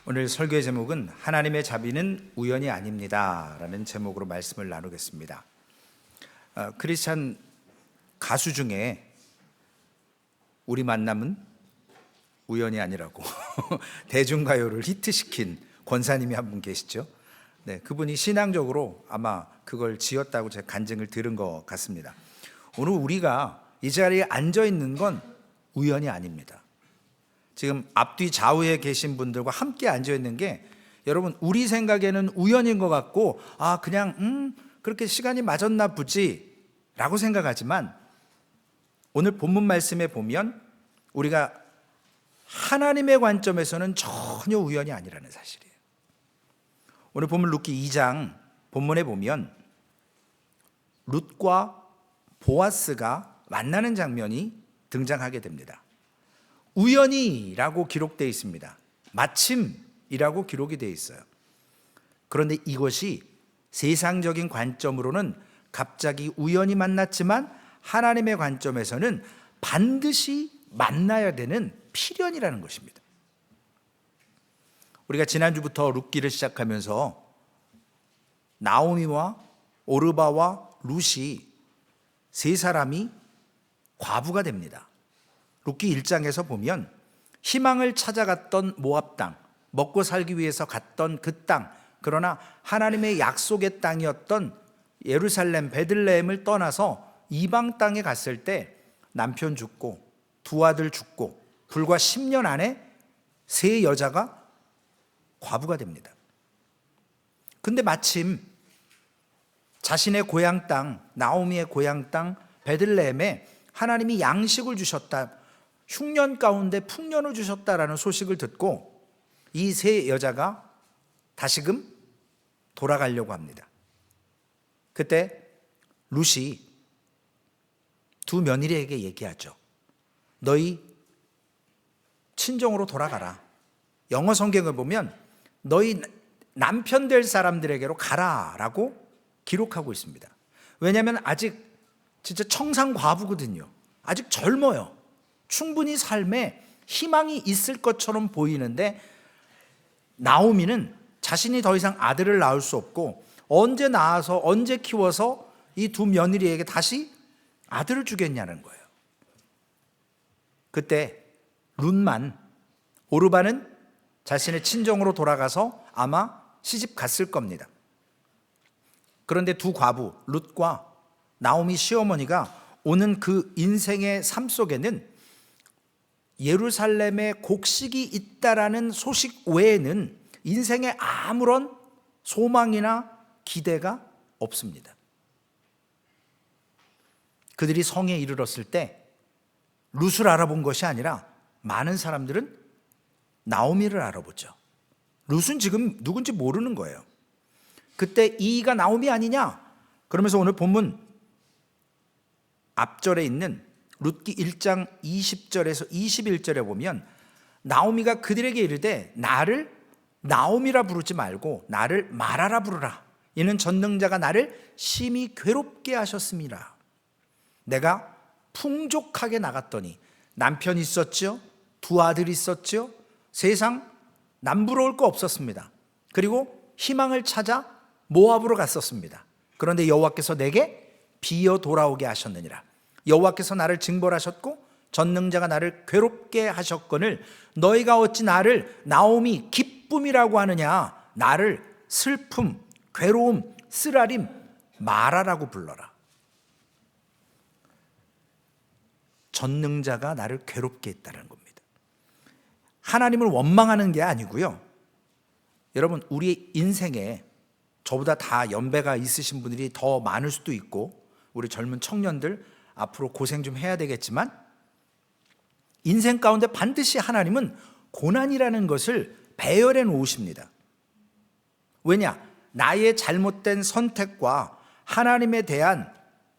오늘 설교의 제목은 하나님의 자비는 우연이 아닙니다 라는 제목으로 말씀을 나누겠습니다. 크리스찬 가수 중에 우리 만남은 우연이 아니라고 대중가요를 히트시킨 권사님이 한 분 계시죠. 네, 그분이 신앙적으로 아마 그걸 지었다고 제가 간증을 들은 것 같습니다. 오늘 우리가 이 자리에 앉아 있는 건 우연이 아닙니다. 지금 앞뒤 좌우에 계신 분들과 함께 앉아 있는 게 여러분 우리 생각에는 우연인 것 같고 그냥 그렇게 시간이 맞았나 보지 라고 생각하지만 오늘 본문 말씀에 보면 우리가 하나님의 관점에서는 전혀 우연이 아니라는 사실이에요. 오늘 본문 룻기 2장 본문에 보면 룻과 보아스가 만나는 장면이 등장하게 됩니다. 우연히라고 기록되어 있습니다. 마침이라고 기록이 되어 있어요. 그런데 이것이 세상적인 관점으로는 갑자기 우연히 만났지만 하나님의 관점에서는 반드시 만나야 되는 필연이라는 것입니다. 우리가 지난주부터 룻기를 시작하면서 나오미와 오르바와 룻이 세 사람이 과부가 됩니다. 룻기 1장에서 보면 희망을 찾아갔던 모압 땅, 먹고 살기 위해서 갔던 그 땅, 그러나 하나님의 약속의 땅이었던 예루살렘 베들레헴을 떠나서 이방 땅에 갔을 때 남편 죽고 두 아들 죽고 불과 10년 안에 세 여자가 과부가 됩니다. 근데 마침 자신의 고향 땅, 나오미의 고향 땅 베들레헴에 하나님이 양식을 주셨다, 흉년 가운데 풍년을 주셨다라는 소식을 듣고 이 세 여자가 다시금 돌아가려고 합니다. 그때 룻이 두 며느리에게 얘기하죠. 너희 친정으로 돌아가라. 영어 성경을 보면 너희 남편 될 사람들에게로 가라라고 기록하고 있습니다. 왜냐하면 아직 진짜 청상 과부거든요. 아직 젊어요. 충분히 삶에 희망이 있을 것처럼 보이는데 나오미는 자신이 더 이상 아들을 낳을 수 없고 언제 낳아서 언제 키워서 이 두 며느리에게 다시 아들을 주겠냐는 거예요. 그때 룻만, 오르바는 자신의 친정으로 돌아가서 아마 시집 갔을 겁니다. 그런데 두 과부 룻과 나오미 시어머니가 오는 그 인생의 삶 속에는 예루살렘에 곡식이 있다라는 소식 외에는 인생에 아무런 소망이나 기대가 없습니다. 그들이 성에 이르렀을 때 룻을 알아본 것이 아니라 많은 사람들은 나오미를 알아보죠. 룻은 지금 누군지 모르는 거예요. 그때 이가 나오미 아니냐? 그러면서 오늘 본문 앞절에 있는 룻기 1장 20절에서 21절에 보면 나오미가 그들에게 이르되 나를 나오미라 부르지 말고 나를 마라라 부르라. 이는 전능자가 나를 심히 괴롭게 하셨습니다. 내가 풍족하게 나갔더니 남편이 있었죠. 두 아들이 있었죠. 세상 남부러울 거 없었습니다. 그리고 희망을 찾아 모압으로 갔었습니다. 그런데 여호와께서 내게 비어 돌아오게 하셨느니라. 여호와께서 나를 징벌하셨고 전능자가 나를 괴롭게 하셨거늘 너희가 어찌 나를 나오미 기쁨이라고 하느냐. 나를 슬픔, 괴로움, 쓰라림, 마라라고 불러라. 전능자가 나를 괴롭게 했다는 겁니다. 하나님을 원망하는 게 아니고요. 여러분 우리 인생에 저보다 다 연배가 있으신 분들이 더 많을 수도 있고 우리 젊은 청년들 앞으로 고생 좀 해야 되겠지만 인생 가운데 반드시 하나님은 고난이라는 것을 배열해 놓으십니다. 왜냐? 나의 잘못된 선택과 하나님에 대한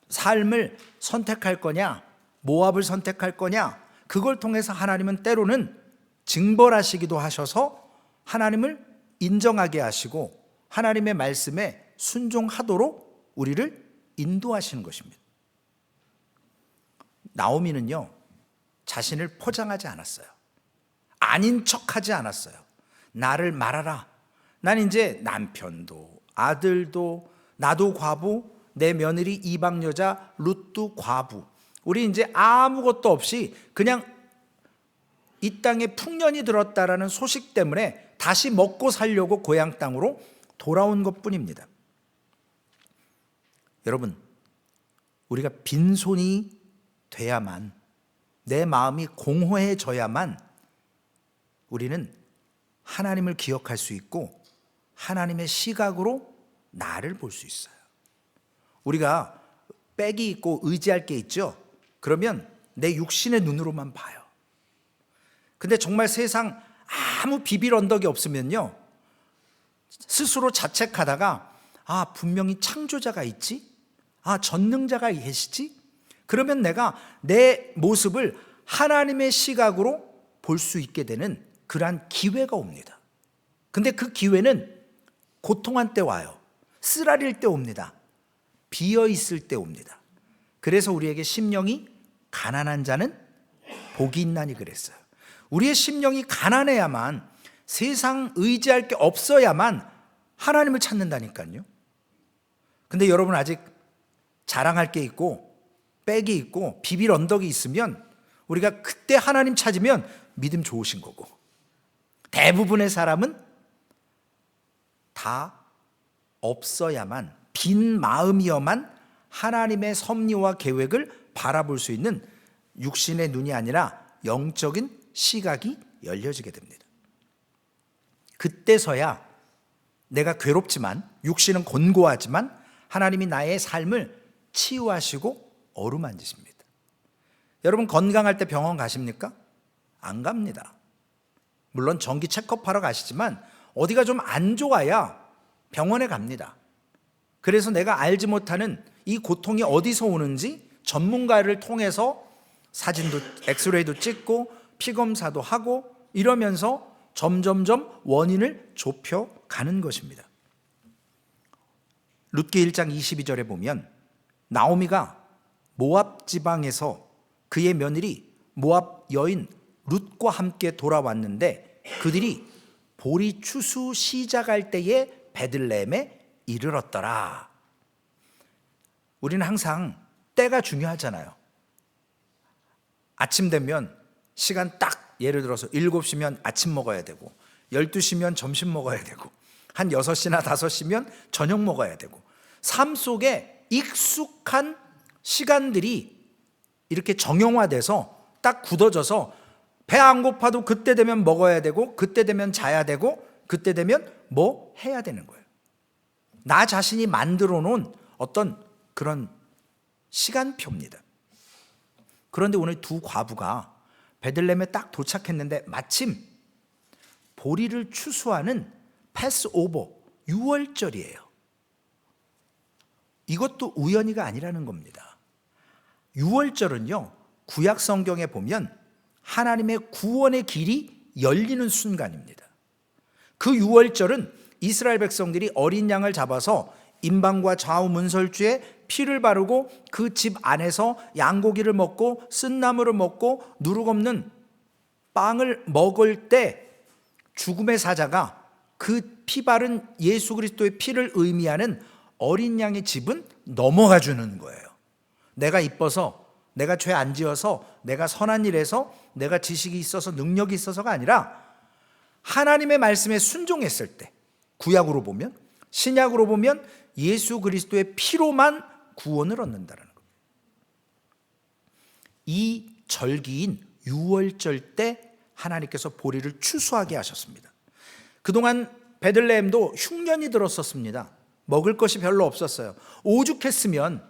삶을 선택할 거냐, 모압을 선택할 거냐, 그걸 통해서 하나님은 때로는 징벌하시기도 하셔서 하나님을 인정하게 하시고 하나님의 말씀에 순종하도록 우리를 인도하시는 것입니다. 나오미는요, 자신을 포장하지 않았어요. 아닌 척하지 않았어요. 나를 말하라. 난 이제 남편도 아들도 나도 과부, 내 며느리 이방 여자 룻도 과부, 우리 이제 아무것도 없이 그냥 이 땅에 풍년이 들었다라는 소식 때문에 다시 먹고 살려고 고향 땅으로 돌아온 것뿐입니다. 여러분, 우리가 빈손이 돼야만, 내 마음이 공허해져야만 우리는 하나님을 기억할 수 있고 하나님의 시각으로 나를 볼 수 있어요. 우리가 빽이 있고 의지할 게 있죠. 그러면 내 육신의 눈으로만 봐요. 근데 정말 세상 아무 비빌 언덕이 없으면요, 스스로 자책하다가 분명히 창조자가 있지, 전능자가 계시지, 그러면 내가 내 모습을 하나님의 시각으로 볼 수 있게 되는 그러한 기회가 옵니다. 근데 그 기회는 고통한 때 와요. 쓰라릴 때 옵니다. 비어 있을 때 옵니다. 그래서 우리에게 심령이 가난한 자는 복이 있나니 그랬어요. 우리의 심령이 가난해야만, 세상 의지할 게 없어야만 하나님을 찾는다니까요. 근데 여러분, 아직 자랑할 게 있고 빽이 있고 비빌 언덕이 있으면 우리가 그때 하나님 찾으면 믿음 좋으신 거고, 대부분의 사람은 다 없어야만, 빈 마음이어만 하나님의 섭리와 계획을 바라볼 수 있는 육신의 눈이 아니라 영적인 시각이 열려지게 됩니다. 그때서야 내가 괴롭지만, 육신은 곤고하지만 하나님이 나의 삶을 치유하시고 어루만지십니다. 여러분, 건강할 때 병원 가십니까? 안 갑니다. 물론 정기 체크업하러 가시지만 어디가 좀 안 좋아야 병원에 갑니다. 그래서 내가 알지 못하는 이 고통이 어디서 오는지 전문가를 통해서 사진도, 엑스레이도 찍고 피검사도 하고 이러면서 점점점 원인을 좁혀가는 것입니다. 룻기 1장 22절에 보면 나오미가 모압 지방에서 그의 며느리 모압 여인 룻과 함께 돌아왔는데 그들이 보리 추수 시작할 때에 베들레헴에 이르렀더라. 우리는 항상 때가 중요하잖아요. 아침 되면 시간 딱, 예를 들어서 7시면 아침 먹어야 되고 12시면 점심 먹어야 되고 한 6시나 5시면 저녁 먹어야 되고, 삶 속에 익숙한 시간들이 이렇게 정형화돼서 딱 굳어져서 배 안 고파도 그때 되면 먹어야 되고 그때 되면 자야 되고 그때 되면 뭐 해야 되는 거예요. 나 자신이 만들어 놓은 어떤 그런 시간표입니다. 그런데 오늘 두 과부가 베들레헴에 딱 도착했는데 마침 보리를 추수하는 패스오버, 유월절이에요. 이것도 우연히가 아니라는 겁니다. 유월절은요, 구약 성경에 보면 하나님의 구원의 길이 열리는 순간입니다. 그 유월절은 이스라엘 백성들이 어린 양을 잡아서 임방과 좌우 문설주에 피를 바르고 그 집 안에서 양고기를 먹고 쓴나물을 먹고 누룩 없는 빵을 먹을 때 죽음의 사자가 그 피 바른 예수 그리스도의 피를 의미하는 어린 양의 집은 넘어가 주는 거예요. 내가 이뻐서, 내가 죄 안 지어서, 내가 선한 일해서, 내가 지식이 있어서 능력이 있어서가 아니라 하나님의 말씀에 순종했을 때, 구약으로 보면, 신약으로 보면 예수 그리스도의 피로만 구원을 얻는다는 겁니다. 이 절기인 유월절 때 하나님께서 보리를 추수하게 하셨습니다. 그동안 베들레헴도 흉년이 들었었습니다. 먹을 것이 별로 없었어요. 오죽했으면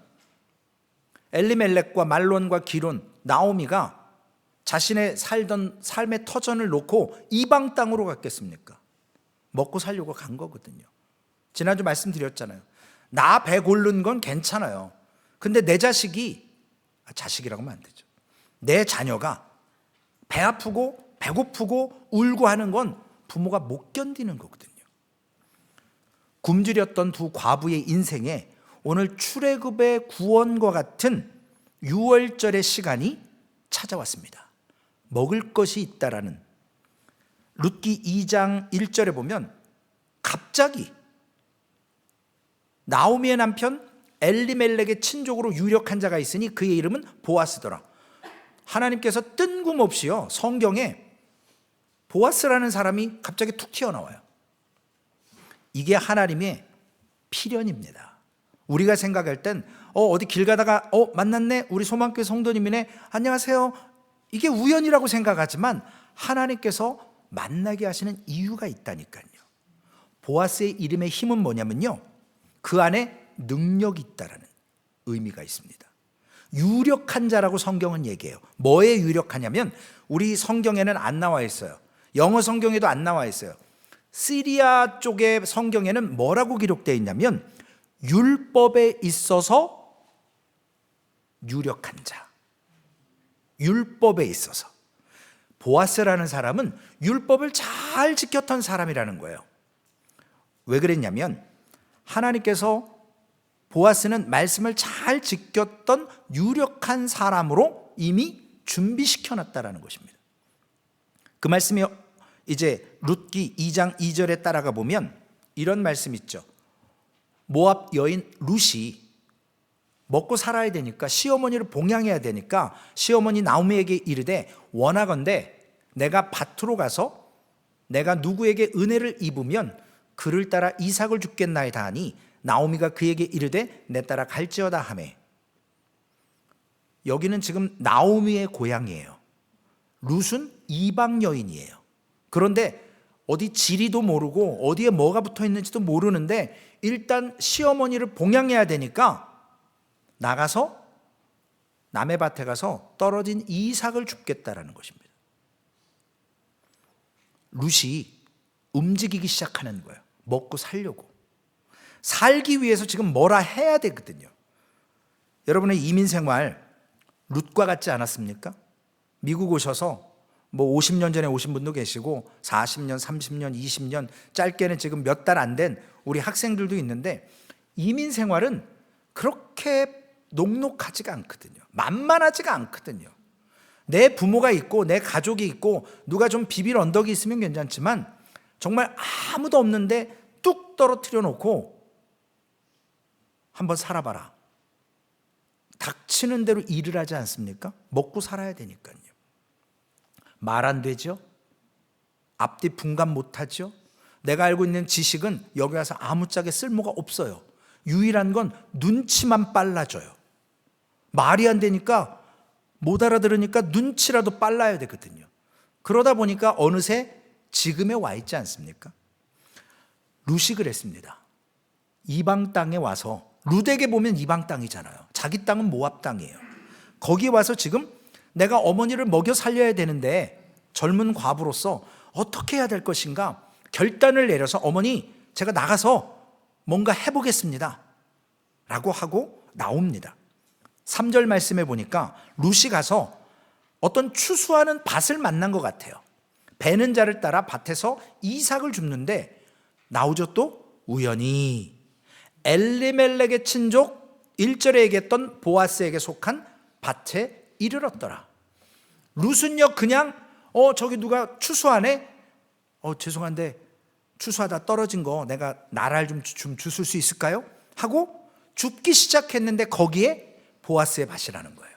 엘리멜렉과 말론과 기론, 나오미가 자신의 살던 삶의 터전을 놓고 이방 땅으로 갔겠습니까? 먹고 살려고 간 거거든요. 지난주 말씀드렸잖아요. 나 배 고른 건 괜찮아요. 근데 내 자식이, 자식이라고 하면 안 되죠. 내 자녀가 배 아프고 배고프고 울고 하는 건 부모가 못 견디는 거거든요. 굶주렸던 두 과부의 인생에 오늘 출애굽의 구원과 같은 유월절의 시간이 찾아왔습니다. 먹을 것이 있다라는, 룻기 2장 1절에 보면 갑자기 나오미의 남편 엘리멜렉의 친족으로 유력한 자가 있으니 그의 이름은 보아스더라. 하나님께서 뜬금없이요 성경에 보아스라는 사람이 갑자기 툭 튀어나와요. 이게 하나님의 필연입니다. 우리가 생각할 땐 어디 길 가다가 만났네, 우리 소망교회 성도님이네, 안녕하세요, 이게 우연이라고 생각하지만 하나님께서 만나게 하시는 이유가 있다니까요. 보아스의 이름의 힘은 뭐냐면요, 그 안에 능력이 있다라는 의미가 있습니다. 유력한 자라고 성경은 얘기해요. 뭐에 유력하냐면 우리 성경에는 안 나와 있어요. 영어 성경에도 안 나와 있어요. 시리아 쪽의 성경에는 뭐라고 기록되어 있냐면 율법에 있어서 유력한 자. 율법에 있어서. 보아스라는 사람은 율법을 잘 지켰던 사람이라는 거예요. 왜 그랬냐면 하나님께서 보아스는 말씀을 잘 지켰던 유력한 사람으로 이미 준비시켜놨다라는 것입니다. 그 말씀이 이제 룻기 2장 2절에 따라가 보면 이런 말씀 있죠. 모압 여인 룻이 먹고 살아야 되니까 시어머니를 봉양해야 되니까 시어머니 나오미에게 이르되 원하건대 내가 밭으로 가서 내가 누구에게 은혜를 입으면 그를 따라 이삭을 죽겠나이다 하니 나오미가 그에게 이르되 내 따라 갈지어다 하매. 여기는 지금 나오미의 고향이에요. 룻은 이방 여인이에요. 그런데 어디 지리도 모르고 어디에 뭐가 붙어 있는지도 모르는데 일단 시어머니를 봉양해야 되니까 나가서 남의 밭에 가서 떨어진 이삭을 줍겠다라는 것입니다. 룻이 움직이기 시작하는 거예요. 먹고 살려고. 살기 위해서 지금 뭐라 해야 되거든요. 여러분의 이민 생활 룻과 같지 않았습니까? 미국 오셔서 뭐 50년 전에 오신 분도 계시고 40년, 30년, 20년, 짧게는 지금 몇 달 안 된 우리 학생들도 있는데 이민 생활은 그렇게 녹록하지가 않거든요. 만만하지가 않거든요. 내 부모가 있고 내 가족이 있고 누가 좀 비빌 언덕이 있으면 괜찮지만 정말 아무도 없는데 뚝 떨어뜨려 놓고 한번 살아봐라. 닥치는 대로 일을 하지 않습니까? 먹고 살아야 되니까요. 말 안 되죠? 앞뒤 분간 못하죠? 내가 알고 있는 지식은 여기 와서 아무짝에 쓸모가 없어요. 유일한 건 눈치만 빨라져요. 말이 안 되니까 못 알아들으니까 눈치라도 빨라야 되거든요. 그러다 보니까 어느새 지금에 와 있지 않습니까? 룻이 그랬습니다. 이방 땅에 와서, 룻에게 보면 이방 땅이잖아요. 자기 땅은 모압 땅이에요. 거기에 와서 지금 내가 어머니를 먹여 살려야 되는데 젊은 과부로서 어떻게 해야 될 것인가 결단을 내려서 어머니 제가 나가서 뭔가 해보겠습니다 라고 하고 나옵니다. 3절 말씀에 보니까 룻이 가서 어떤 추수하는 밭을 만난 것 같아요. 베는 자를 따라 밭에서 이삭을 줍는데 나오죠. 또 우연히 엘리멜렉의 친족 1절에 얘기했던 보아스에게 속한 밭에 이르렀더라. 룻은요 그냥 저기 누가 추수하네, 죄송한데 추수하다 떨어진 거 내가 나랄 좀 주실 수 있을까요? 하고 줍기 시작했는데 거기에 보아스의 밭이라는 거예요.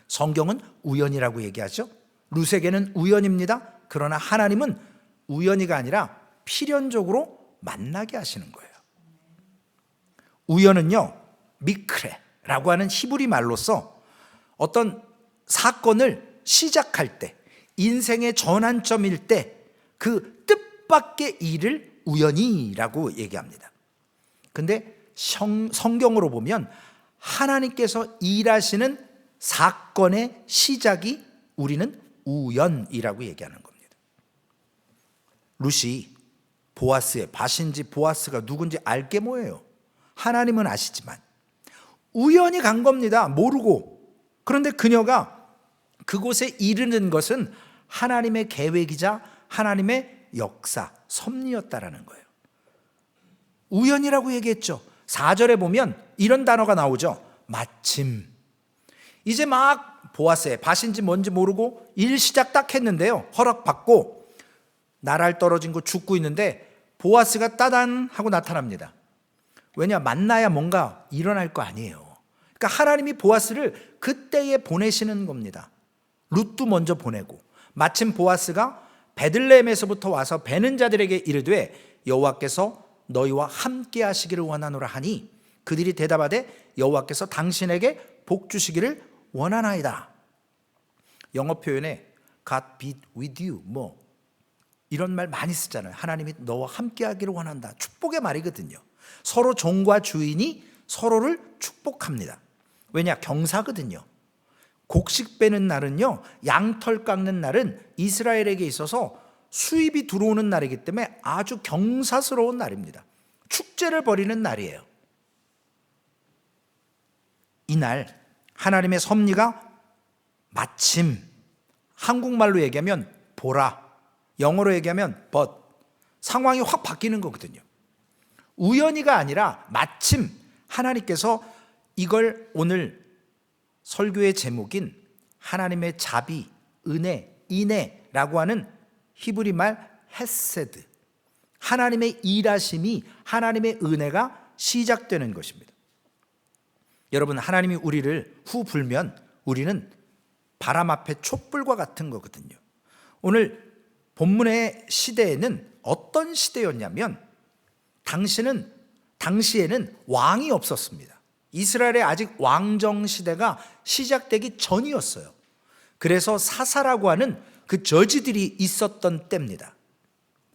성경은 우연이라고 얘기하죠. 룻에게는 우연입니다. 그러나 하나님은 우연이가 아니라 필연적으로 만나게 하시는 거예요. 우연은요 미크레라고 하는 히브리 말로서 어떤 사건을 시작할 때, 인생의 전환점일 때 그 뜻밖의 일을 우연이라고 얘기합니다. 근데 성경으로 보면 하나님께서 일하시는 사건의 시작이 우리는 우연이라고 얘기하는 겁니다. 룻이 보아스의 밭인지 보아스가 누군지 알게 뭐예요? 하나님은 아시지만 우연히 간 겁니다. 모르고. 그런데 그녀가 그곳에 이르는 것은 하나님의 계획이자 하나님의 역사, 섭리였다라는 거예요. 우연이라고 얘기했죠. 4절에 보면 이런 단어가 나오죠. 마침. 이제 막 보아스의 밭인지 뭔지 모르고 일 시작 딱 했는데요. 허락받고 나랄 떨어진 거 죽고 있는데 보아스가 따단 하고 나타납니다. 왜냐? 만나야 뭔가 일어날 거 아니에요. 그러니까 하나님이 보아스를 그때에 보내시는 겁니다. 룻도 먼저 보내고, 마침 보아스가 베들레헴에서부터 와서 베는 자들에게 이르되 여호와께서 너희와 함께 하시기를 원하노라 하니 그들이 대답하되 여호와께서 당신에게 복 주시기를 원하나이다. 영어 표현에 God be with you 뭐 이런 말 많이 쓰잖아요. 하나님이 너와 함께 하기를 원한다. 축복의 말이거든요. 서로 종과 주인이 서로를 축복합니다. 왜냐? 경사거든요. 곡식 빼는 날은요, 양털 깎는 날은 이스라엘에게 있어서 수입이 들어오는 날이기 때문에 아주 경사스러운 날입니다. 축제를 벌이는 날이에요. 이날 하나님의 섭리가 마침, 한국말로 얘기하면 보라, 영어로 얘기하면 but, 상황이 확 바뀌는 거거든요. 우연히가 아니라 마침 하나님께서 이걸 오늘 설교의 제목인 하나님의 자비, 은혜, 인애라고 하는 히브리 말 헤세드, 하나님의 일하심이, 하나님의 은혜가 시작되는 것입니다. 여러분, 하나님이 우리를 후 불면 우리는 바람 앞에 촛불과 같은 거거든요. 오늘 본문의 시대에는 어떤 시대였냐면 당시에는 왕이 없었습니다. 이스라엘의 아직 왕정 시대가 시작되기 전이었어요. 그래서 사사라고 하는 그 저지들이 있었던 때입니다.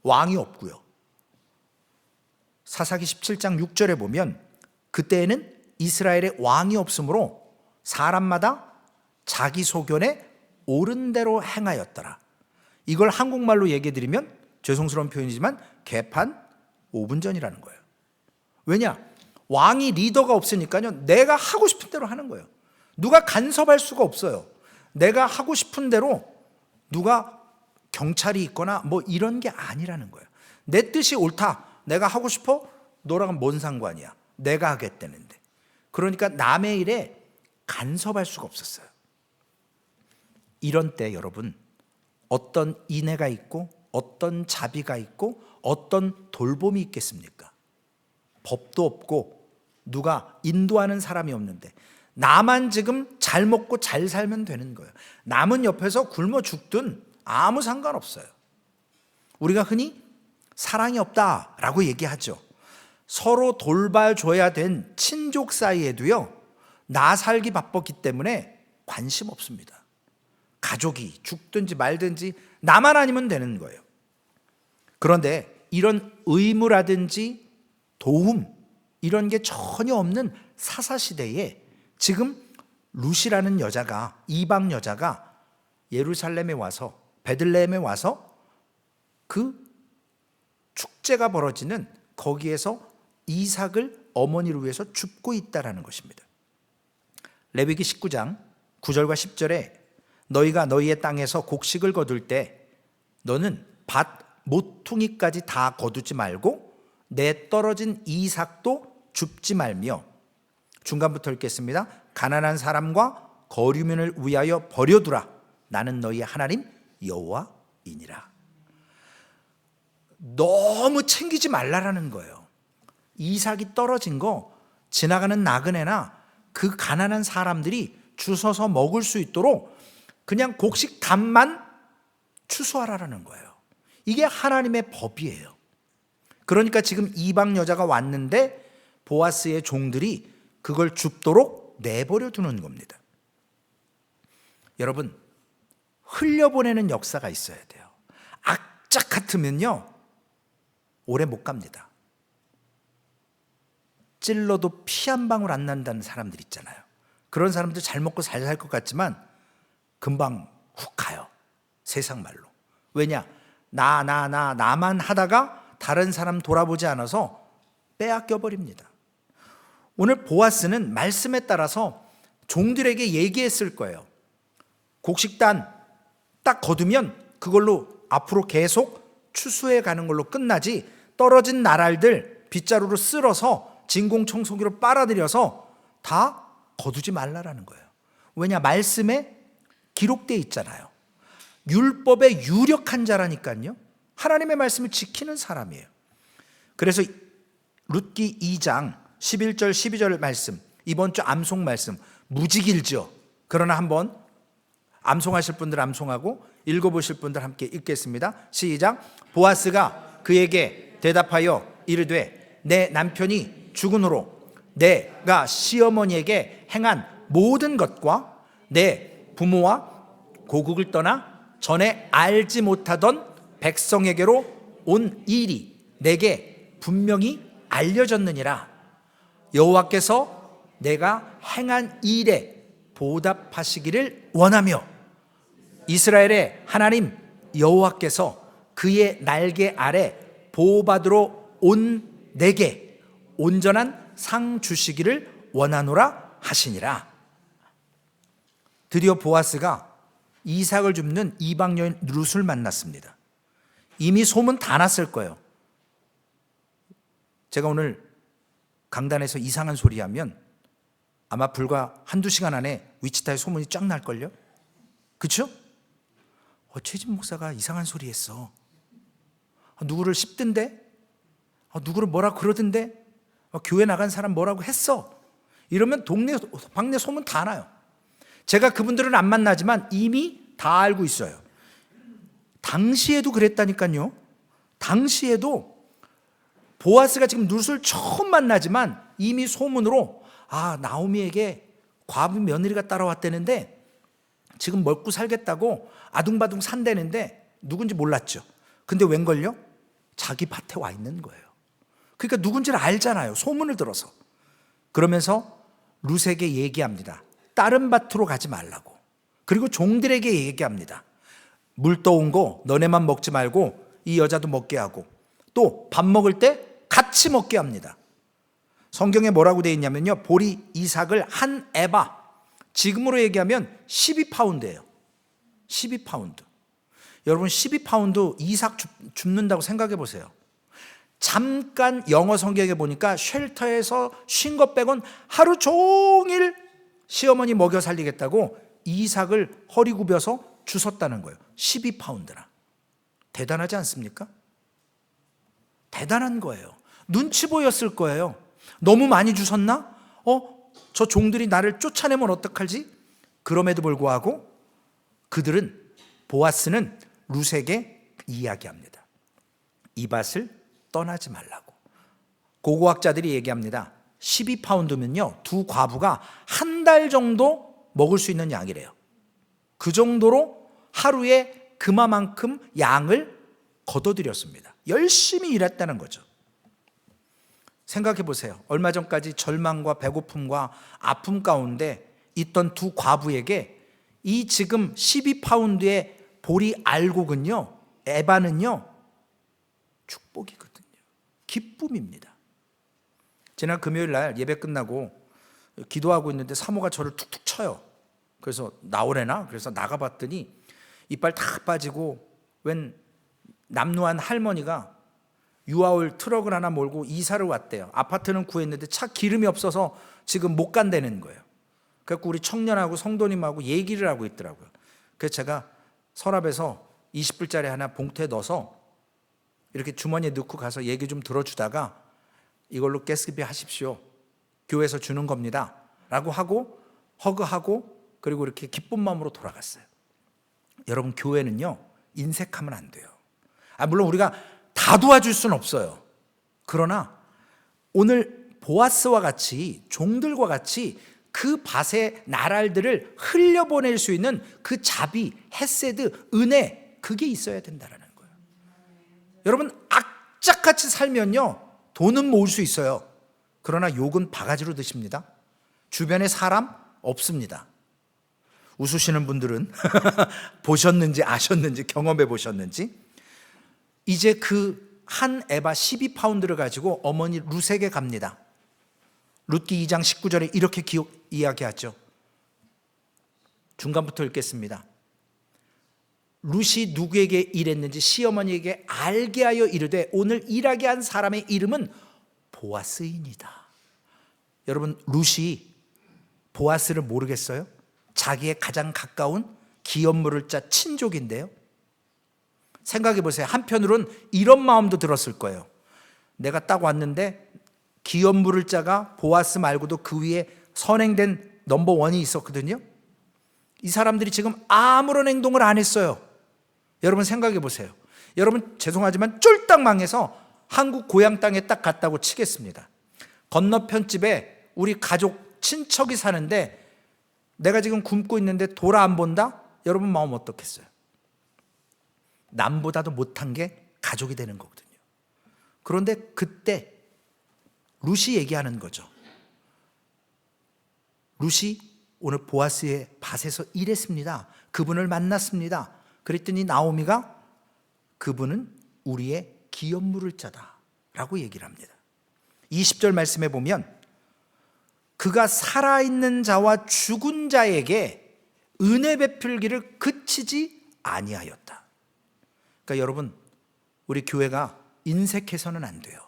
왕이 없고요. 사사기 17장 6절에 보면 그때에는 이스라엘의 왕이 없으므로 사람마다 자기 소견에 옳은 대로 행하였더라. 이걸 한국말로 얘기해 드리면 죄송스러운 표현이지만 개판 5분 전이라는 거예요. 왜냐? 왕이 리더가 없으니까요, 내가 하고 싶은 대로 하는 거예요. 누가 간섭할 수가 없어요. 내가 하고 싶은 대로 누가 경찰이 있거나 뭐 이런 게 아니라는 거예요. 내 뜻이 옳다. 내가 하고 싶어? 너랑은 뭔 상관이야. 내가 하겠다는데. 그러니까 남의 일에 간섭할 수가 없었어요. 이런 때 여러분, 어떤 인애가 있고 어떤 자비가 있고 어떤 돌봄이 있겠습니까? 법도 없고 누가 인도하는 사람이 없는데 나만 지금 잘 먹고 잘 살면 되는 거예요. 남은 옆에서 굶어 죽든 아무 상관없어요. 우리가 흔히 사랑이 없다라고 얘기하죠. 서로 돌봐줘야 된 친족 사이에도요, 나 살기 바빴기 때문에 관심 없습니다. 가족이 죽든지 말든지 나만 아니면 되는 거예요. 그런데 이런 의무라든지 도움 이런 게 전혀 없는 사사시대에 지금 룻이라는 여자가, 이방 여자가 예루살렘에 와서, 베들레헴에 와서 그 축제가 벌어지는 거기에서 이삭을 어머니를 위해서 줍고 있다라는 것입니다. 레위기 19장 9절과 10절에 너희가 너희의 땅에서 곡식을 거둘 때 너는 밭 모퉁이까지 다 거두지 말고 내 떨어진 이삭도 줍지 말며, 중간부터 읽겠습니다. 가난한 사람과 거류민을 위하여 버려두라. 나는 너희의 하나님 여호와이니라. 너무 챙기지 말라라는 거예요. 이삭이 떨어진 거 지나가는 나그네나 그 가난한 사람들이 주워서 먹을 수 있도록 그냥 곡식 단만 추수하라라는 거예요. 이게 하나님의 법이에요. 그러니까 지금 이방 여자가 왔는데 보아스의 종들이 그걸 줍도록 내버려 두는 겁니다. 여러분, 흘려보내는 역사가 있어야 돼요. 악착 같으면요, 오래 못 갑니다. 찔러도 피 한 방울 안 난다는 사람들 있잖아요. 그런 사람들 잘 먹고 잘 살 것 같지만 금방 훅 가요. 세상 말로. 왜냐? 나만 하다가 다른 사람 돌아보지 않아서 빼앗겨 버립니다. 오늘 보아스는 말씀에 따라서 종들에게 얘기했을 거예요. 곡식단 딱 거두면 그걸로 앞으로 계속 추수해 가는 걸로 끝나지, 떨어진 나랄들 빗자루로 쓸어서 진공청소기로 빨아들여서 다 거두지 말라라는 거예요. 왜냐? 말씀에 기록되어 있잖아요. 율법에 유력한 자라니까요. 하나님의 말씀을 지키는 사람이에요. 그래서 룻기 2장 11절 12절 말씀, 이번 주 암송 말씀 무지 길죠. 그러나 한번 암송하실 분들 암송하고 읽어보실 분들 함께 읽겠습니다. 시작. 보아스가 그에게 대답하여 이르되 내 남편이 죽은 후로 내가 시어머니에게 행한 모든 것과 내 부모와 고국을 떠나 전에 알지 못하던 백성에게로 온 일이 내게 분명히 알려졌느니라. 여호와께서 내가 행한 일에 보답하시기를 원하며 이스라엘의 하나님 여호와께서 그의 날개 아래 보호받으러 온 내게 온전한 상 주시기를 원하노라 하시니라. 드디어 보아스가 이삭을 줍는 이방 여인 룻을 만났습니다. 이미 소문 다 났을 거예요. 제가 오늘 강단에서 이상한 소리 하면 아마 불과 한두 시간 안에 위치타에 소문이 쫙 날걸요? 그렇죠? 최진 목사가 이상한 소리 했어. 누구를 씹던데? 누구를 뭐라 그러던데? 교회 나간 사람 뭐라고 했어? 이러면 동네 방네 소문 다 나요. 제가 그분들은 안 만나지만 이미 다 알고 있어요. 당시에도 그랬다니까요. 당시에도 보아스가 지금 룻을 처음 만나지만 이미 소문으로 나오미에게 과부 며느리가 따라왔다는데 지금 먹고 살겠다고 아둥바둥 산다는데 누군지 몰랐죠. 근데 웬걸요? 자기 밭에 와 있는 거예요. 그러니까 누군지를 알잖아요. 소문을 들어서. 그러면서 룻에게 얘기합니다. 다른 밭으로 가지 말라고. 그리고 종들에게 얘기합니다. 물 떠온 거 너네만 먹지 말고 이 여자도 먹게 하고 또 밥 먹을 때 같이 먹게 합니다. 성경에 뭐라고 되어 있냐면요, 보리 이삭을 한 에바, 지금으로 얘기하면 12파운드예요 12파운드. 여러분 12파운드 이삭 줍는다고 생각해 보세요. 잠깐 영어 성경에 보니까 쉘터에서 쉰 것 빼곤 하루 종일 시어머니 먹여 살리겠다고 이삭을 허리 굽여서 주웠다는 거예요. 12파운드나. 대단하지 않습니까? 대단한 거예요. 눈치 보였을 거예요. 너무 많이 주웠나? 저 종들이 나를 쫓아내면 어떡하지? 그럼에도 불구하고 그들은, 보아스는 룻에게 이야기합니다. 이 밭을 떠나지 말라고. 고고학자들이 얘기합니다. 12파운드면요 두 과부가 한 달 정도 먹을 수 있는 양이래요. 그 정도로 하루에 그만큼 양을 거둬들였습니다. 열심히 일했다는 거죠. 생각해 보세요. 얼마 전까지 절망과 배고픔과 아픔 가운데 있던 두 과부에게 이 지금 12파운드의 보리 알곡은요, 에바는요, 축복이거든요. 기쁨입니다. 지난 금요일 날 예배 끝나고 기도하고 있는데 사모가 저를 툭툭 쳐요. 그래서 나오래나? 그래서 나가봤더니 이빨 다 빠지고 웬 남루한 할머니가 유아올 트럭을 하나 몰고 이사를 왔대요. 아파트는 구했는데 차 기름이 없어서 지금 못 간다는 거예요. 그래서 우리 청년하고 성도님하고 얘기를 하고 있더라고요. 그래서 제가 서랍에서 20불짜리 하나 봉투에 넣어서 이렇게 주머니에 넣고 가서 얘기 좀 들어주다가 이걸로 가스비 하십시오. 교회에서 주는 겁니다. 라고 하고 허그하고 그리고 이렇게 기쁜 마음으로 돌아갔어요. 여러분, 교회는요 인색하면 안 돼요. 물론 우리가 다 도와줄 수는 없어요. 그러나 오늘 보아스와 같이 종들과 같이 그 밭의 나랄들을 흘려보낼 수 있는 그 자비, 헤세드, 은혜, 그게 있어야 된다는 거예요. 여러분, 악착같이 살면요 돈은 모을 수 있어요. 그러나 욕은 바가지로 드십니다. 주변에 사람 없습니다. 웃으시는 분들은 보셨는지 아셨는지 경험해 보셨는지. 이제 그 한 에바 12파운드를 가지고 어머니 룻에게 갑니다. 룻기 2장 19절에 이렇게 이야기하죠. 중간부터 읽겠습니다. 룻이 누구에게 일했는지 시어머니에게 알게 하여 이르되 오늘 일하게 한 사람의 이름은 보아스이니다. 여러분, 룻이 보아스를 모르겠어요? 자기의 가장 가까운 기업물을 짜 친족인데요. 생각해 보세요. 한편으론 이런 마음도 들었을 거예요. 내가 딱 왔는데 기업 물을 자가 보아스 말고도 그 위에 선행된 넘버원이 있었거든요. 이 사람들이 지금 아무런 행동을 안 했어요. 여러분 생각해 보세요. 여러분 죄송하지만 쫄딱 망해서 한국 고향 땅에 딱 갔다고 치겠습니다. 건너편 집에 우리 가족 친척이 사는데 내가 지금 굶고 있는데 돌아 안 본다? 여러분 마음 어떻겠어요? 남보다도 못한 게 가족이 되는 거거든요. 그런데 그때 룻이 얘기하는 거죠. 룻이 오늘 보아스의 밭에서 일했습니다. 그분을 만났습니다. 그랬더니 나오미가 그분은 우리의 기업 물을 자다라고 얘기를 합니다. 20절 말씀에 보면 그가 살아있는 자와 죽은 자에게 은혜 베풀기를 그치지 아니하였다. 그러니까 여러분, 우리 교회가 인색해서는 안 돼요.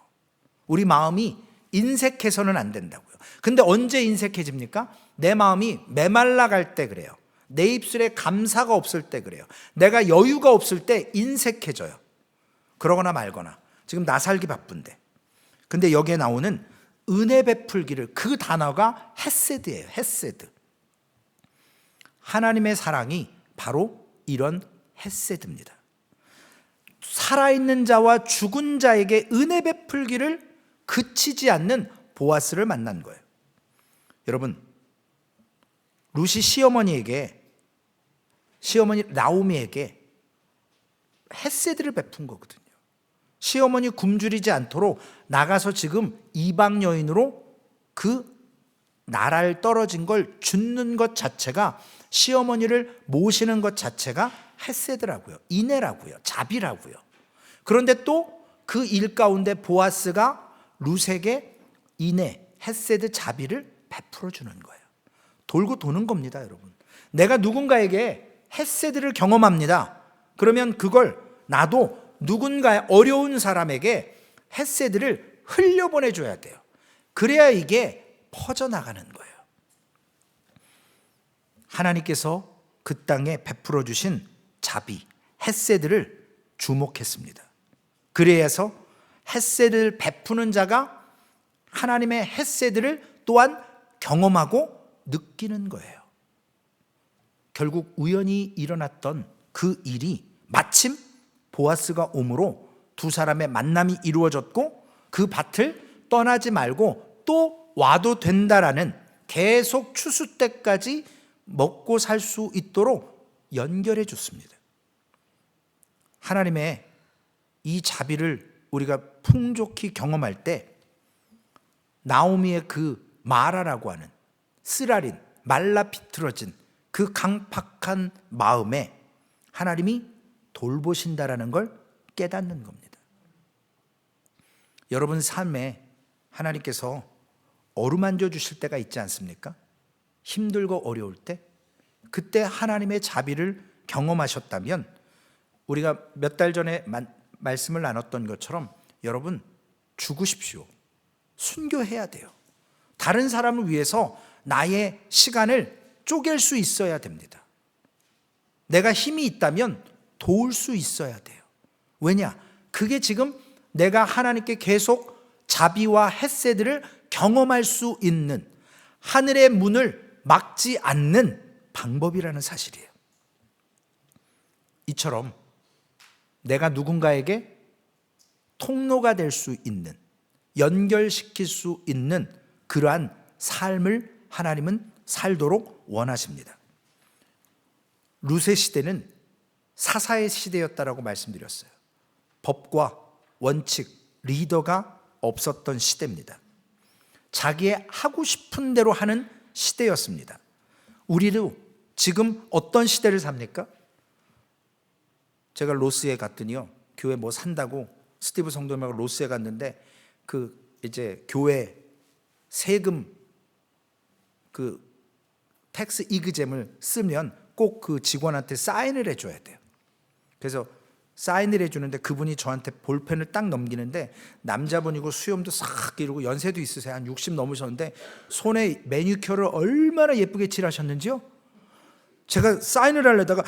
우리 마음이 인색해서는 안 된다고요. 근데 언제 인색해집니까? 내 마음이 메말라 갈 때 그래요. 내 입술에 감사가 없을 때 그래요. 내가 여유가 없을 때 인색해져요. 그러거나 말거나. 지금 나 살기 바쁜데. 근데 여기에 나오는 은혜 베풀기를, 그 단어가 헤세드예요. 헤세드. 하나님의 사랑이 바로 이런 헤세드입니다. 살아있는 자와 죽은 자에게 은혜 베풀기를 그치지 않는 보아스를 만난 거예요. 여러분, 룻이 시어머니 나오미에게 헤세드를 베푼 거거든요. 시어머니 굶주리지 않도록 나가서 지금 이방 여인으로 그 나라를 떨어진 걸 줍는 것 자체가, 시어머니를 모시는 것 자체가 헤세드라고요. 인애라고요. 자비라고요. 그런데 또 그 일 가운데 보아스가 룻에게 인애, 헤세드, 자비를 베풀어 주는 거예요. 돌고 도는 겁니다, 여러분. 내가 누군가에게 헤세드를 경험합니다. 그러면 그걸 나도 누군가의 어려운 사람에게 헤세드를 흘려보내 줘야 돼요. 그래야 이게 퍼져나가는 거예요. 하나님께서 그 땅에 베풀어 주신 자비, 헤세드를 주목했습니다. 그래서 헤세드를 베푸는 자가 하나님의 헤세드를 또한 경험하고 느끼는 거예요. 결국 우연히 일어났던 그 일이 마침 보아스가 오므로 두 사람의 만남이 이루어졌고, 그 밭을 떠나지 말고 또 와도 된다라는, 계속 추수 때까지 먹고 살 수 있도록 연결해 줬습니다. 하나님의 이 자비를 우리가 풍족히 경험할 때 나오미의 그 마라라고 하는 쓰라린, 말라 비틀어진 그 강팍한 마음에 하나님이 돌보신다라는 걸 깨닫는 겁니다. 여러분 삶에 하나님께서 어루만져 주실 때가 있지 않습니까? 힘들고 어려울 때, 그때 하나님의 자비를 경험하셨다면, 우리가 몇 달 전에 말씀을 나눴던 것처럼 여러분 죽으십시오. 순교해야 돼요. 다른 사람을 위해서 나의 시간을 쪼갤 수 있어야 됩니다. 내가 힘이 있다면 도울 수 있어야 돼요. 왜냐? 그게 지금 내가 하나님께 계속 자비와 헤세드를 경험할 수 있는, 하늘의 문을 막지 않는 방법이라는 사실이에요. 이처럼 내가 누군가에게 통로가 될 수 있는, 연결시킬 수 있는 그러한 삶을 하나님은 살도록 원하십니다. 룻의 시대는 사사의 시대였다라고 말씀드렸어요. 법과 원칙, 리더가 없었던 시대입니다. 자기의 하고 싶은 대로 하는 시대였습니다. 우리도 지금 어떤 시대를 삽니까? 제가 로스에 갔더니요, 교회 뭐 산다고 스티브 성도님하고 로스에 갔는데, 그 이제 교회 세금 그 텍스 이그잼을 쓰면 꼭 그 직원한테 사인을 해줘야 돼요. 그래서 사인을 해주는데 그분이 저한테 볼펜을 딱 넘기는데, 남자분이고 수염도 싹 기르고 연세도 있으세요. 한 60 넘으셨는데 손에 매니큐어를 얼마나 예쁘게 칠하셨는지요. 제가 사인을 하려다가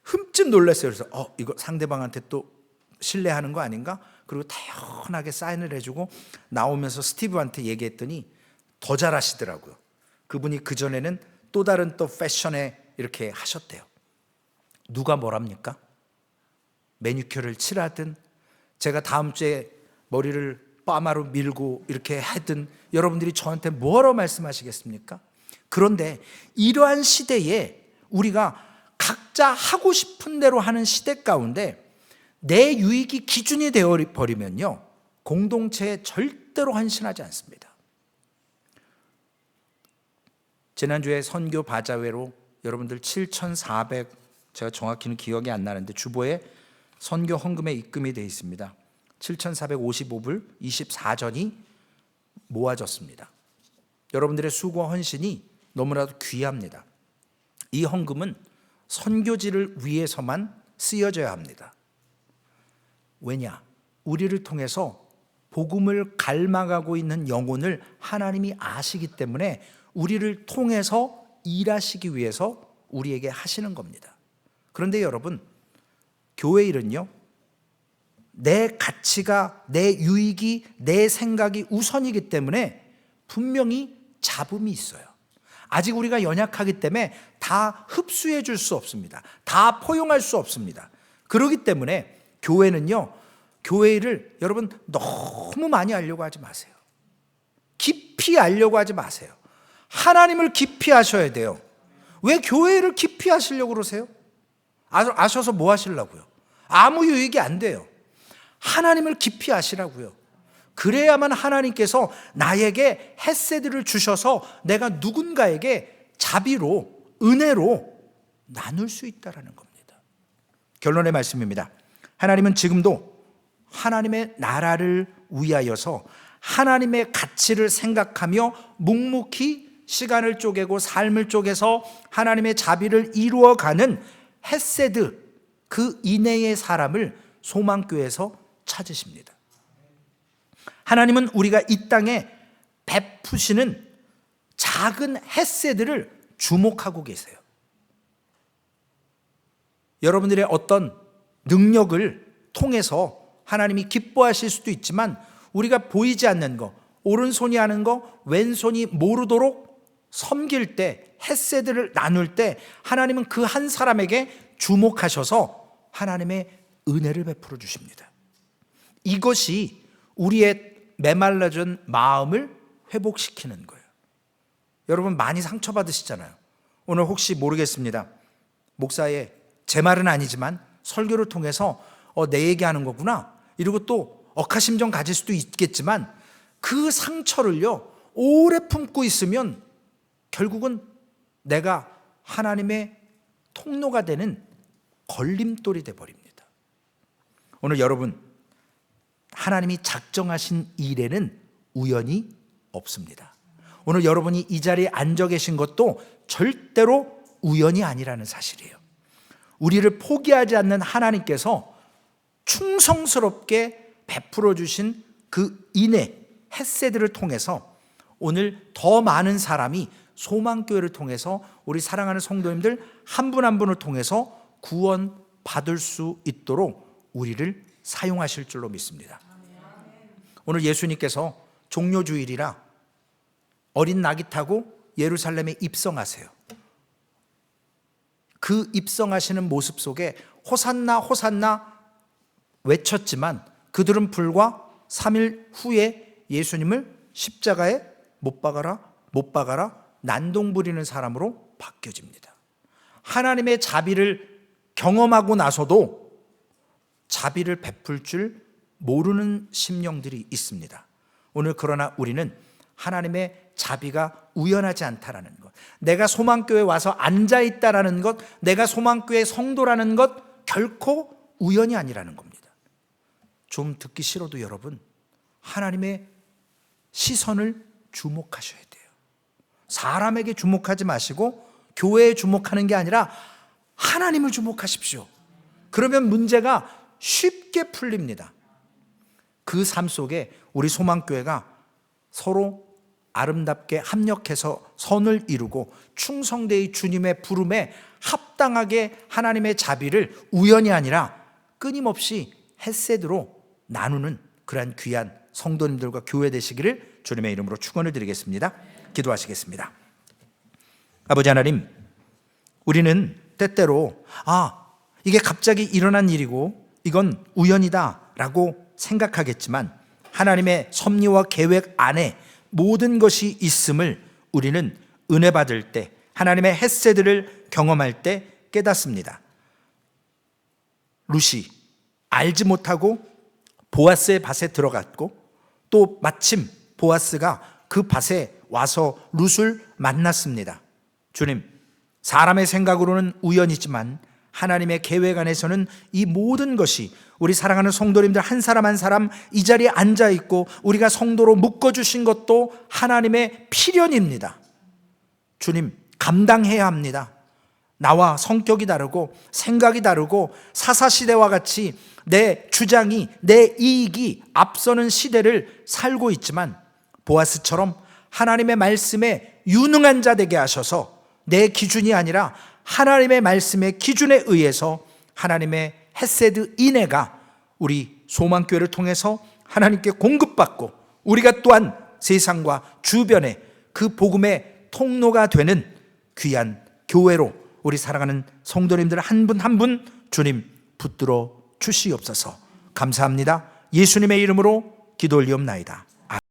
흠집 놀랐어요. 그래서 이거 상대방한테 또 신뢰하는 거 아닌가? 그리고 태연하게 사인을 해주고 나오면서 스티브한테 얘기했더니 더 잘하시더라고요. 그분이 그전에는 또 다른 또 패션에 이렇게 하셨대요. 누가 뭐랍니까? 매니큐어를 칠하든 제가 다음 주에 머리를 파마로 밀고 이렇게 하든 여러분들이 저한테 뭐라고 말씀하시겠습니까? 그런데 이러한 시대에 우리가 각자 하고 싶은 대로 하는 시대 가운데 내 유익이 기준이 되어버리면요, 공동체에 절대로 헌신하지 않습니다. 지난주에 선교 바자회로 여러분들 7,400, 제가 정확히는 기억이 안 나는데 주보에 선교 헌금에 입금이 되어 있습니다. 7,455불 24전이 모아졌습니다. 여러분들의 수고와 헌신이 너무나도 귀합니다. 이 헌금은 선교지를 위해서만 쓰여져야 합니다. 왜냐? 우리를 통해서 복음을 갈망하고 있는 영혼을 하나님이 아시기 때문에 우리를 통해서 일하시기 위해서 우리에게 하시는 겁니다. 그런데 여러분, 교회 일은요, 내 가치가, 내 유익이, 내 생각이 우선이기 때문에 분명히 잡음이 있어요. 아직 우리가 연약하기 때문에 다 흡수해 줄 수 없습니다. 다 포용할 수 없습니다. 그렇기 때문에 교회는요, 교회 일을 여러분 너무 많이 알려고 하지 마세요. 깊이 알려고 하지 마세요. 하나님을 깊이 하셔야 돼요. 왜 교회 일을 깊이 하시려고 그러세요? 아셔서 뭐 하시려고요? 아무 유익이 안 돼요. 하나님을 깊이 아시라고요. 그래야만 하나님께서 나에게 헤세드를 주셔서 내가 누군가에게 자비로, 은혜로 나눌 수 있다는 겁니다. 결론의 말씀입니다. 하나님은 지금도 하나님의 나라를 위하여서 하나님의 가치를 생각하며 묵묵히 시간을 쪼개고 삶을 쪼개서 하나님의 자비를 이루어가는 헤세드, 그 이내의 사람을 소망교회에서 찾으십니다. 하나님은 우리가 이 땅에 베푸시는 작은 헤세드를 주목하고 계세요. 여러분들의 어떤 능력을 통해서 하나님이 기뻐하실 수도 있지만 우리가 보이지 않는 거, 오른손이 하는 거 왼손이 모르도록 섬길 때, 헤세드를 나눌 때 하나님은 그 한 사람에게 주목하셔서 하나님의 은혜를 베풀어 주십니다. 이것이 우리의 메말라진 마음을 회복시키는 거예요. 여러분 많이 상처받으시잖아요. 오늘 혹시 모르겠습니다. 목사의, 제 말은 아니지만 설교를 통해서 내 얘기하는 거구나 이러고 또 억하심정 가질 수도 있겠지만 그 상처를요 오래 품고 있으면 결국은 내가 하나님의 통로가 되는 걸림돌이 되어버립니다. 오늘 여러분, 하나님이 작정하신 일에는 우연이 없습니다. 오늘 여러분이 이 자리에 앉아 계신 것도 절대로 우연이 아니라는 사실이에요. 우리를 포기하지 않는 하나님께서 충성스럽게 베풀어 주신 그 인애, 헤세드를 통해서 오늘 더 많은 사람이 소망교회를 통해서 우리 사랑하는 성도님들 한 분 한 분을 통해서 구원 받을 수 있도록 우리를 사용하실 줄로 믿습니다. 오늘 예수님께서 종료주일이라 어린 낙이 타고 예루살렘에 입성하세요. 그 입성하시는 모습 속에 호산나 호산나 외쳤지만 그들은 불과 3일 후에 예수님을 십자가에 못 박아라 난동 부리는 사람으로 바뀌어집니다. 하나님의 자비를 경험하고 나서도 자비를 베풀 줄 모르는 심령들이 있습니다. 오늘 그러나 우리는 하나님의 자비가 우연하지 않다라는 것, 내가 소망교회에 와서 앉아있다라는 것, 내가 소망교회 성도라는 것 결코 우연이 아니라는 겁니다. 좀 듣기 싫어도 여러분, 하나님의 시선을 주목하셔야 돼요. 사람에게 주목하지 마시고 교회에 주목하는 게 아니라 하나님을 주목하십시오. 그러면 문제가 쉽게 풀립니다. 그 삶 속에 우리 소망교회가 서로 아름답게 합력해서 선을 이루고 충성되이 주님의 부름에 합당하게 하나님의 자비를 우연이 아니라 끊임없이 헤세드로 나누는 그러한 귀한 성도님들과 교회 되시기를 주님의 이름으로 축원을 드리겠습니다. 기도하시겠습니다. 아버지 하나님, 우리는 때때로 이게 갑자기 일어난 일이고 이건 우연이다 라고 생각하겠지만 하나님의 섭리와 계획 안에 모든 것이 있음을 우리는 은혜 받을 때, 하나님의 헤세드를 경험할 때 깨닫습니다. 룻이 알지 못하고 보아스의 밭에 들어갔고 또 마침 보아스가 그 밭에 와서 룻을 만났습니다. 주님, 사람의 생각으로는 우연이지만 하나님의 계획 안에서는 이 모든 것이 우리 사랑하는 성도님들 한 사람 한 사람 이 자리에 앉아 있고 우리가 성도로 묶어주신 것도 하나님의 필연입니다. 주님, 감당해야 합니다. 나와 성격이 다르고 생각이 다르고 사사시대와 같이 내 주장이, 내 이익이 앞서는 시대를 살고 있지만 보아스처럼 하나님의 말씀에 유능한 자 되게 하셔서 내 기준이 아니라 하나님의 말씀의 기준에 의해서 하나님의 헤세드 인애가 우리 소망교회를 통해서 하나님께 공급받고 우리가 또한 세상과 주변에 그 복음의 통로가 되는 귀한 교회로 우리 사랑하는 성도님들 한 분 한 분 주님 붙들어 주시옵소서. 감사합니다. 예수님의 이름으로 기도 올리옵나이다.